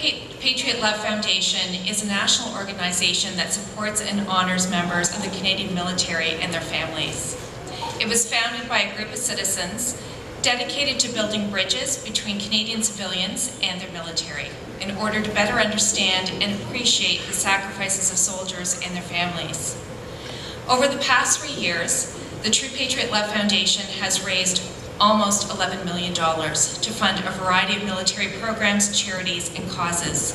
Patriot Love Foundation is a national organization that supports and honors members of the Canadian military and their families. It was founded by a group of citizens dedicated to building bridges between Canadian civilians and their military in order to better understand and appreciate the sacrifices of soldiers and their families. Over the past 3 years, the True Patriot Love Foundation has raised almost $11 million to fund a variety of military programs, charities, and causes.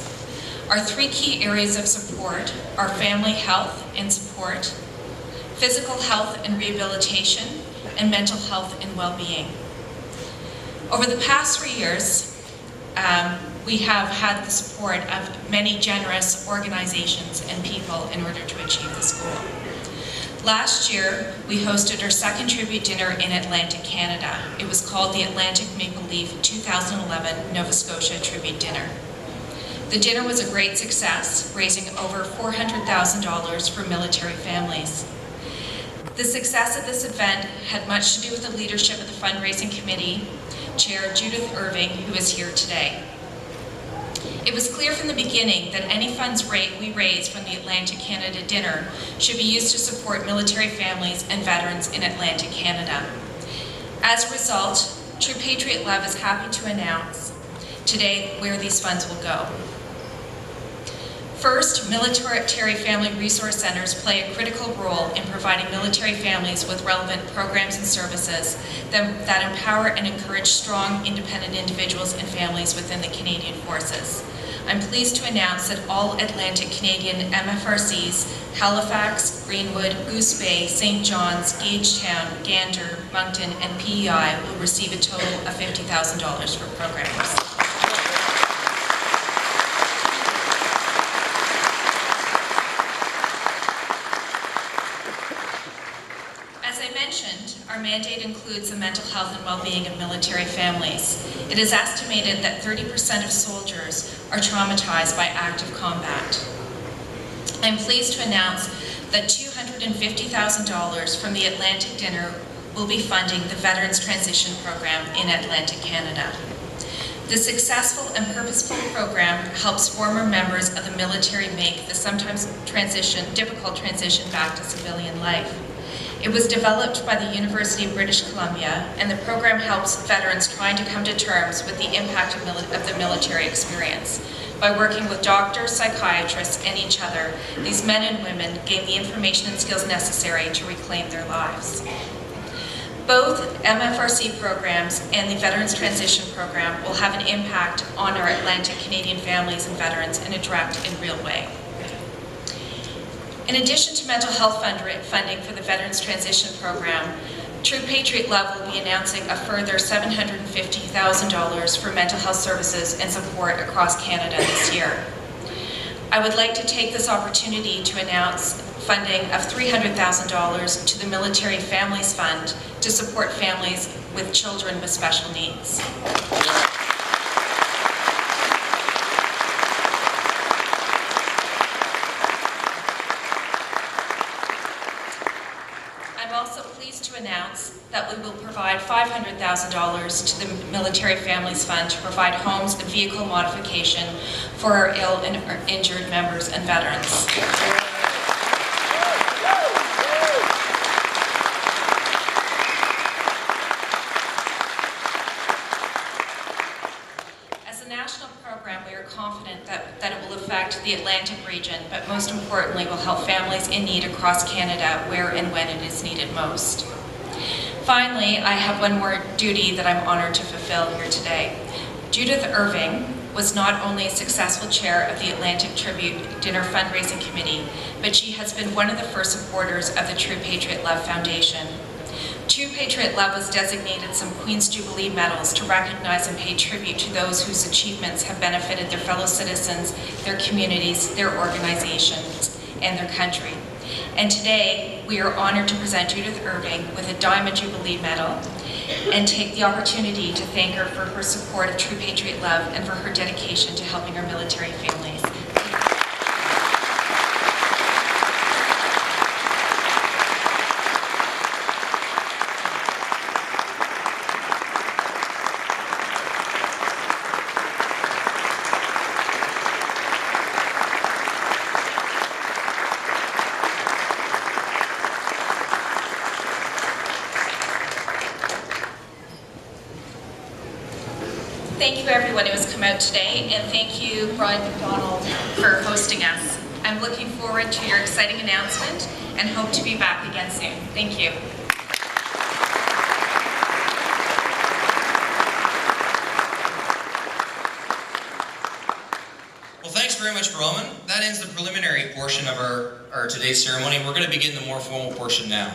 Our 3 key areas of support are family health and support, physical health and rehabilitation, and mental health and well-being. Over the past 3 years, we have had the support of many generous organizations and people in order to achieve this goal. Last year, we hosted our second tribute dinner in Atlantic, Canada. It was called the Atlantic Maple Leaf 2011 Nova Scotia Tribute Dinner. The dinner was a great success, raising over $400,000 for military families. The success of this event had much to do with the leadership of the fundraising committee, Chair Judith Irving, who is here today. It was clear from the beginning that any funds we raised from the Atlantic Canada dinner should be used to support military families and veterans in Atlantic Canada. As a result, True Patriot Love is happy to announce today where these funds will go. First, military family resource centers play a critical role in providing military families with relevant programs and services that empower and encourage strong, independent individuals and families within the Canadian Forces. I'm pleased to announce that all Atlantic Canadian MFRCs, Halifax, Greenwood, Goose Bay, St. John's, Gagetown, Gander, Moncton, and PEI will receive a total of $50,000 for programs. Our mandate includes the mental health and well-being of military families. It is estimated that 30% of soldiers are traumatized by active combat. I'm pleased to announce that $250,000 from the Atlantic dinner will be funding the Veterans Transition Program in Atlantic Canada. The successful and purposeful program helps former members of the military make the sometimes difficult transition back to civilian life. It was developed by the University of British Columbia, and the program helps veterans trying to come to terms with the impact of the military experience. By working with doctors, psychiatrists, and each other, these men and women gain the information and skills necessary to reclaim their lives. Both MFRC programs and the Veterans Transition Program will have an impact on our Atlantic Canadian families and veterans in a direct and real way. In addition to mental health funding for the Veterans Transition Program, True Patriot Love will be announcing a further $750,000 for mental health services and support across Canada this year. I would like to take this opportunity to announce funding of $300,000 to the Military Families Fund to support families with children with special needs. I'm also pleased to announce that we will provide $500,000 to the Military Families Fund to provide homes and vehicle modification for our ill and injured members and veterans. As a national program, we are confident that it will affect the Atlantic region, but most importantly will help families in need across Canada where and when it is needed most. Finally, I have one more duty that I'm honored to fulfill here today. Judith Irving was not only a successful chair of the Atlantic Tribute Dinner Fundraising Committee, but she has been one of the first supporters of the True Patriot Love Foundation. True Patriot Love has designated some Queen's Jubilee medals to recognize and pay tribute to those whose achievements have benefited their fellow citizens, their communities, their organizations, and their country. And today, we are honored to present Judith Irving with a Diamond Jubilee Medal and take the opportunity to thank her for her support of True Patriot Love and for her dedication to helping our military families. Thank you everyone who has come out today, and thank you Brian McDonald for hosting us. I'm looking forward to your exciting announcement and hope to be back again soon. Thank you. Well, thanks very much, Roman. That ends the preliminary portion of our today's ceremony. We're going to begin the more formal portion now.